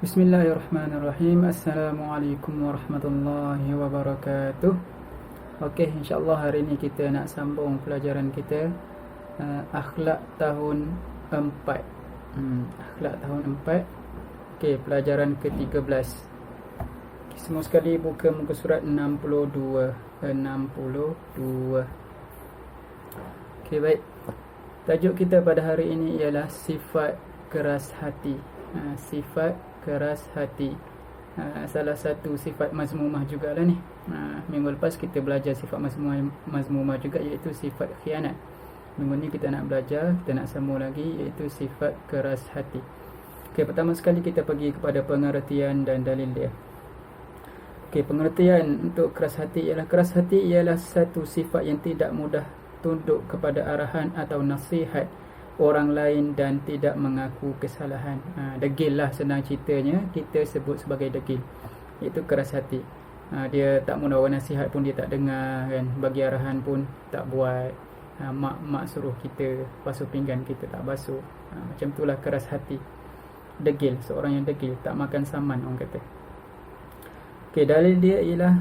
Bismillahirrahmanirrahim. Assalamualaikum warahmatullahi wabarakatuh. Okey, insya-Allah hari ini kita nak sambung pelajaran kita akhlak tahun 4. Akhlak tahun 4. Okey, pelajaran ke-13. Okay, semua sekali buka muka surat 62. Okey, baik. Tajuk kita pada hari ini ialah sifat keras hati. Sifat keras hati, salah satu sifat mazmumah jugalah ni. Minggu lepas kita belajar sifat mazmumah juga, iaitu sifat khianat. Minggu ni kita nak belajar, kita nak sambung lagi, iaitu sifat keras hati. Okey, pertama sekali kita pergi kepada pengertian dan dalil dia. Okey, pengertian untuk keras hati ialah satu sifat yang tidak mudah tunduk kepada arahan atau nasihat orang lain dan tidak mengaku kesalahan. Degil lah senang ceritanya, kita sebut sebagai degil. Itu keras hati. Dia tak mudah orang nasihat pun dia tak dengar kan, bagi arahan pun tak buat. Mak suruh kita basuh pinggan, kita tak basuh. Macam itulah keras hati. Degil, seorang yang degil, tak makan saman orang kata. Okey, dalil dia ialah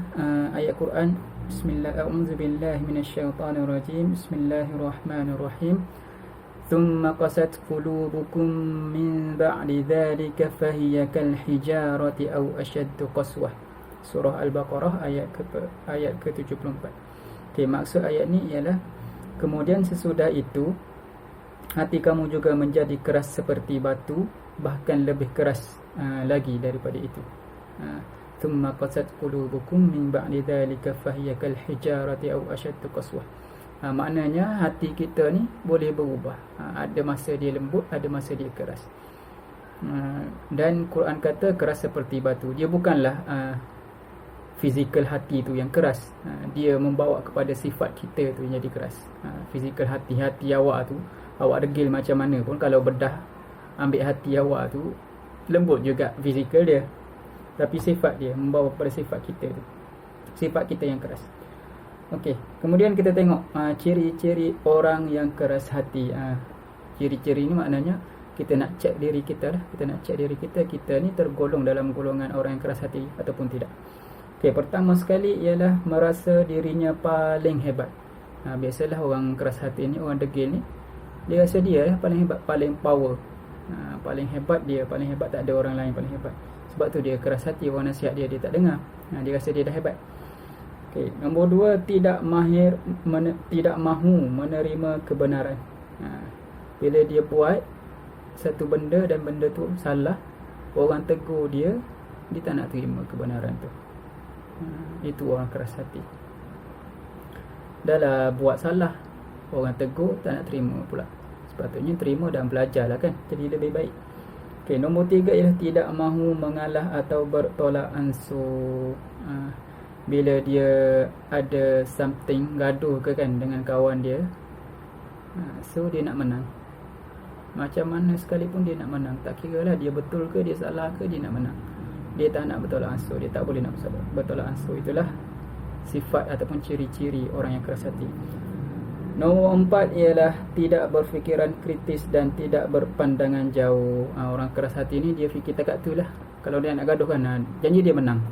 ayat Quran. Bismillahirrahmanirrahim. Bismillahirrahmanirrahim. ثم قست قلوبكم من بعد ذلك فهي كالحجارة أو أشد قسوة. Surah Al-Baqarah ayat ke-74. Okey, maksud ayat ni ialah kemudian sesudah itu hati kamu juga menjadi keras seperti batu, bahkan lebih keras lagi daripada itu. ثم قست قلوبكم من بعد ذلك فهي كالحجارة أو أشد قسوة. Maknanya hati kita ni boleh berubah. Ada masa dia lembut, ada masa dia keras. Dan Quran kata keras seperti batu. Dia bukanlah fizikal hati tu yang keras. Dia membawa kepada sifat kita tu yang jadi keras. Fizikal hati awak tu, awak degil macam mana pun, kalau bedah ambil hati awak tu, lembut juga fizikal dia. Tapi sifat dia membawa kepada sifat kita tu, sifat kita yang keras. Okey, kemudian kita tengok ciri-ciri orang yang keras hati. Ciri-ciri ni maknanya kita nak cek diri kita lah. Kita nak cek diri kita, kita ni tergolong dalam golongan orang yang keras hati ataupun tidak. Okey, pertama sekali ialah merasa dirinya paling hebat. Biasalah orang keras hati ni, orang degil ni, dia rasa dia paling hebat, paling power. Paling hebat dia, paling hebat, tak ada orang lain paling hebat. Sebab tu dia keras hati, orang nasihat dia tak dengar. Dia rasa dia dah hebat. Okay. Nombor 2, tidak mahu menerima kebenaran. Bila dia buat satu benda dan benda tu salah, orang tegur dia, dia tak nak terima kebenaran tu. Itu orang keras hati. Dah lah buat salah, orang tegur, tak nak terima pula. Sepatutnya terima dan belajar lah kan, jadi lebih baik. Okay. Nombor 3 ialah tidak mahu mengalah atau bertolak ansur. Bila dia ada something, gaduh ke kan dengan kawan dia, so dia nak menang. Macam mana sekalipun dia nak menang. Tak kira lah dia betul ke, dia salah ke, dia nak menang. Dia tak nak bertolak ansur, dia tak boleh nak bertolak ansur. Itulah sifat ataupun ciri-ciri orang yang keras hati. Nombor 4 ialah tidak berfikiran kritis dan tidak berpandangan jauh. Orang keras hati ni dia fikir takat tu lah. Kalau dia nak gaduh kan, janji dia menang.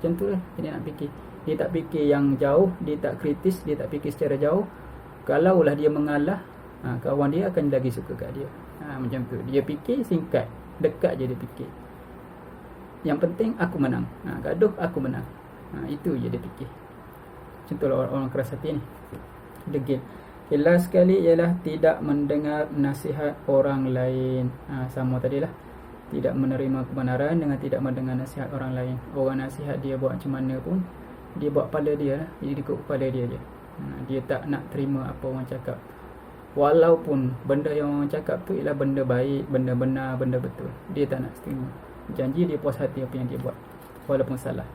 Macam tu lah dia nak fikir. Dia tak fikir yang jauh, dia tak kritis, dia tak fikir secara jauh. Kalaulah dia mengalah, kawan dia akan lagi suka kat dia. Macam tu. Dia fikir singkat, dekat je dia fikir. Yang penting aku menang. Gaduh aku menang. Itu je dia fikir. Macam tu lah orang keras hati ni. Degil. Last sekali ialah tidak mendengar nasihat orang lain. Sama tadilah. Tidak menerima kebenaran dengan tidak mendengar nasihat orang lain. Orang nasihat dia buat macam mana pun, dia buat kepala dia lah. Jadi ikut kepala dia je. Dia tak nak terima apa orang cakap. Walaupun benda yang orang cakap tu ialah benda baik, benda benar, benda betul, dia tak nak terima. Janji dia puas hati apa yang dia buat, walaupun salah.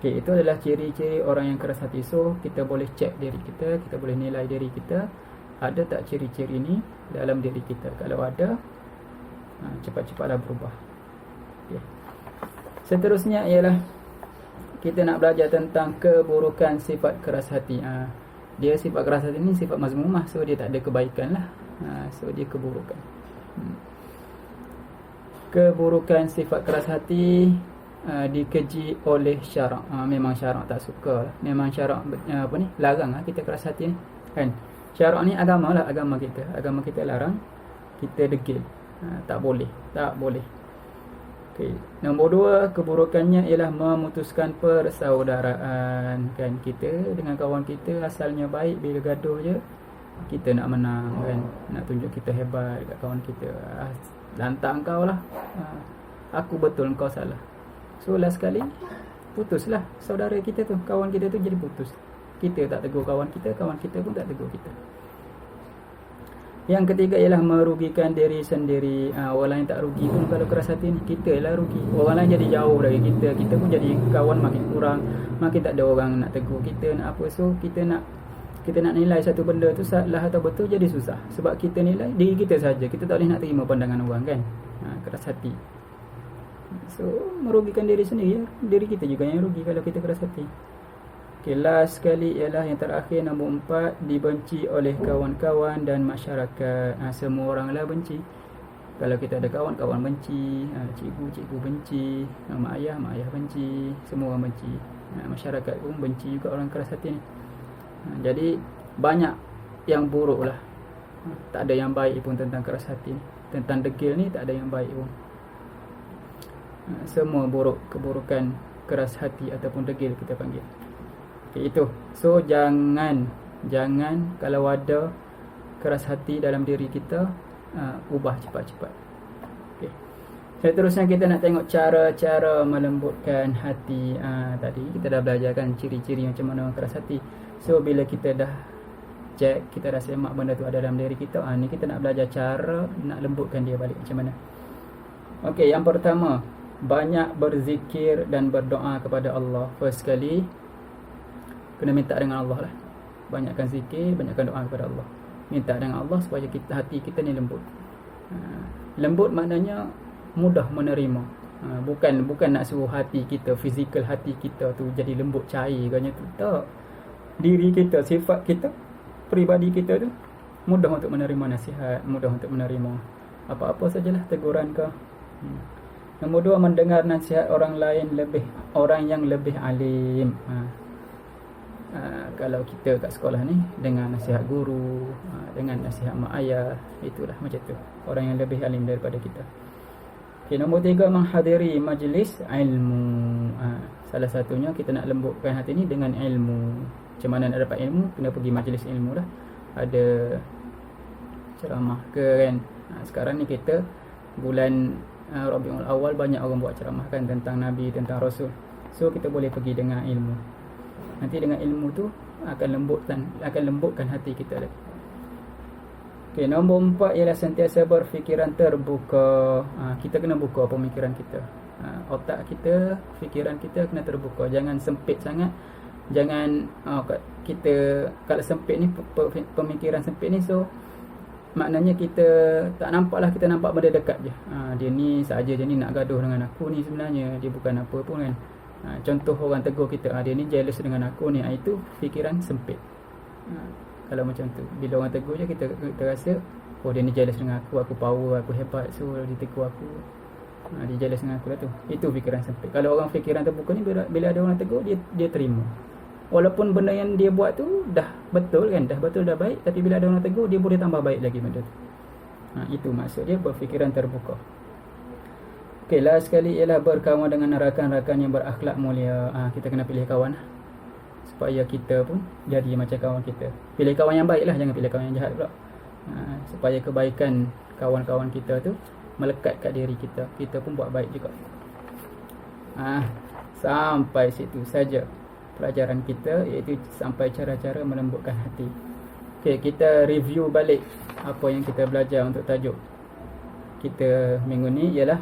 Okay, itu adalah ciri-ciri orang yang keras hati. So, kita boleh cek diri kita, kita boleh nilai diri kita. Ada tak ciri-ciri ni dalam diri kita? Kalau ada, cepat-cepatlah berubah. Okay. Seterusnya ialah kita nak belajar tentang keburukan sifat keras hati. Dia sifat keras hati ni sifat mazmumah, so dia tak ada kebaikan lah. So dia keburukan. keburukan sifat keras hati dikeji oleh syarak. Memang syarak tak suka lah. Memang syarak larang kita keras hati ni kan. Syarak ni agama lah, agama kita larang kita degil. Tak boleh. Okay. Nombor 2, keburukannya ialah memutuskan persaudaraan kan. Kita dengan kawan kita asalnya baik, bila gaduh je kita nak menang kan, nak tunjuk kita hebat dekat kawan kita. Lantak kau lah, aku betul kau salah. So last sekali putuslah saudara kita tu, kawan kita tu jadi putus. Kita tak tegur kawan kita pun tak tegur kita. Yang ketiga ialah merugikan diri sendiri. Orang lain tak rugi pun kalau keras hati ni, kita lah rugi. Orang lain jadi jauh dari kita, kita pun jadi kawan makin kurang, makin tak ada orang nak tegur kita, nak apa. So kita nak nilai satu benda tu salah atau betul jadi susah. Sebab kita nilai diri kita saja, kita tak boleh nak terima pandangan orang kan. Keras hati. So merugikan diri sendiri, diri kita juga yang rugi kalau kita keras hati. Okay, last sekali ialah yang terakhir, nombor 4, dibenci oleh kawan-kawan dan masyarakat. Semua orang lah benci. Kalau kita ada kawan benci, cikgu benci, mak ayah benci, semua orang benci. Masyarakat pun benci juga orang keras hati ni. Jadi banyak yang buruk lah. Tak ada yang baik pun tentang keras hati ni. Tentang degil ni tak ada yang baik pun. Semua buruk, keburukan keras hati ataupun degil kita panggil. Okay, itu. So jangan kalau ada keras hati dalam diri kita, ubah cepat-cepat. Okay. Seterusnya kita nak tengok cara-cara melembutkan hati. Tadi kita dah belajar kan ciri-ciri macam mana keras hati. So bila kita dah check, kita dah semak benda tu ada dalam diri kita, ni kita nak belajar cara nak lembutkan dia balik macam mana. Okey, yang pertama, banyak berzikir dan berdoa kepada Allah. First sekali kena minta dengan Allah lah. Banyakkan zikir, banyakkan doa kepada Allah. Minta dengan Allah supaya hati kita ni lembut. Lembut maknanya mudah menerima. Bukan nak suruh hati kita, fizikal hati kita tu jadi lembut cair katanya tu. Tak. Diri kita, sifat kita, peribadi kita tu mudah untuk menerima nasihat, mudah untuk menerima apa-apa sajalah teguran ke. Nombor 2, mendengar nasihat orang yang lebih alim. Kalau kita kat sekolah ni dengan nasihat guru, dengan nasihat mak ayah, itulah macam tu, orang yang lebih alim daripada kita. Okay, nombor 3, menghadiri majlis ilmu. Salah satunya kita nak lembutkan hati ni dengan ilmu. Macam mana nak dapat ilmu? Kena pergi majlis ilmu lah. Ada ceramah ke kan. Sekarang ni kita bulan Rabiul Awal, banyak orang buat ceramah kan tentang Nabi, tentang Rasul. So kita boleh pergi dengan ilmu. Nanti dengan ilmu tu akan lembutkan hati kita lagi. Okay, nombor 4 ialah sentiasa berfikiran terbuka. Kita kena buka pemikiran kita. Otak kita, fikiran kita kena terbuka. Jangan sempit sangat. Jangan kita kalau sempit ni, pemikiran sempit ni, so maknanya kita tak nampak lah, kita nampak benda dekat je. Dia ni saja je ni nak gaduh dengan aku ni, sebenarnya dia bukan apa pun kan. Contoh orang tegur kita, dia ni jealous dengan aku ni, itu fikiran sempit. Kalau macam tu, bila orang tegur je kita rasa, oh dia ni jealous dengan aku power, aku hebat, so dia tegur aku, dia jealous dengan aku lah tu. Itu fikiran sempit. Kalau orang fikiran terbuka ni, bila ada orang tegur, dia terima. Walaupun benda yang dia buat tu dah betul kan, dah baik, tapi bila ada orang tegur, dia boleh tambah baik lagi benda tu. Itu maksud dia berfikiran terbuka. Okey, last sekali ialah berkawan dengan rakan-rakan yang berakhlak mulia. Kita kena pilih kawan supaya kita pun jadi macam kawan kita. Pilih kawan yang baik lah, jangan pilih kawan yang jahat pula. Supaya kebaikan kawan-kawan kita tu melekat kat diri kita, kita pun buat baik juga. Sampai situ saja pelajaran kita, iaitu sampai cara-cara melembutkan hati. Okey, kita review balik apa yang kita belajar untuk tajuk kita minggu ni. Ialah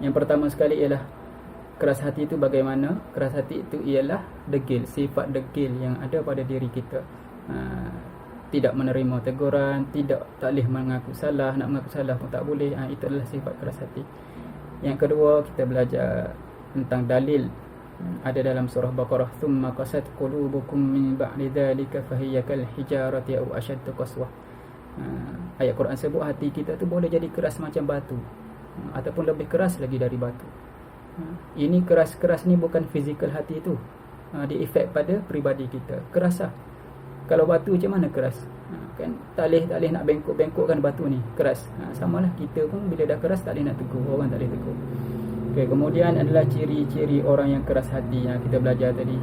yang pertama sekali ialah keras hati itu bagaimana. Keras hati itu ialah degil, sifat degil yang ada pada diri kita. Tidak menerima teguran, tak boleh mengaku salah, nak mengaku salah pun tak boleh. Itu adalah sifat keras hati. Yang kedua, kita belajar tentang dalil. Ada dalam surah Baqarah, thumma qasat qulubukum min ba'di dzalika fahiya kal hijarati aw ashaddu qaswah. Ayat Quran sebut hati kita tu boleh jadi keras macam batu. ataupun lebih keras lagi dari batu. Ini keras-keras ni bukan fizikal hati tu. Dia efek pada peribadi kita. Keras lah. Kalau batu macam mana keras? Kan tak boleh nak bengkok-bengkokkan batu ni, keras. Samalah kita pun bila dah keras tak boleh nak tegur, orang tak boleh tegur. Okay, kemudian adalah ciri-ciri orang yang keras hati yang kita belajar tadi.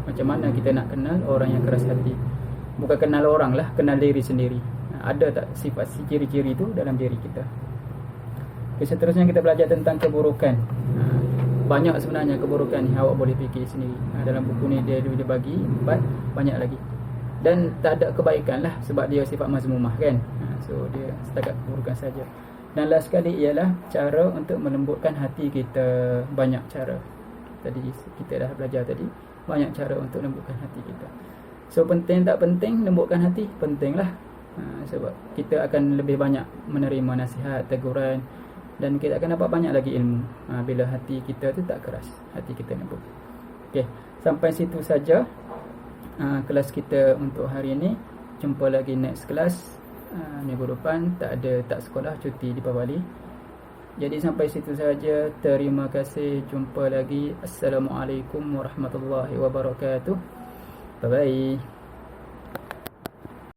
Macam mana kita nak kenal orang yang keras hati? Bukan kenal orang lah, kenal diri sendiri. Ada tak sifat ciri-ciri tu dalam diri kita? Okay, seterusnya kita belajar tentang keburukan. Banyak sebenarnya keburukan ni, awak boleh fikir sendiri. Dalam buku ni dia bagi 4, banyak lagi. Dan tak ada kebaikan lah, sebab dia sifat mazmumah kan. So dia setakat keburukan saja. Dan last sekali ialah cara untuk melembutkan hati kita. Banyak cara. Tadi kita dah belajar tadi, banyak cara untuk lembutkan hati kita. So penting tak penting lembutkan hati? Penting lah. Sebab kita akan lebih banyak menerima nasihat, teguran, dan kita akan dapat banyak lagi ilmu bila hati kita tu tak keras, hati kita lembut. Okay, sampai situ saja kelas kita untuk hari ini. Jumpa lagi next kelas minggu depan. Tak sekolah, cuti di Bali. Jadi sampai situ saja. Terima kasih. Jumpa lagi. Assalamualaikum warahmatullahi wabarakatuh. Bye bye.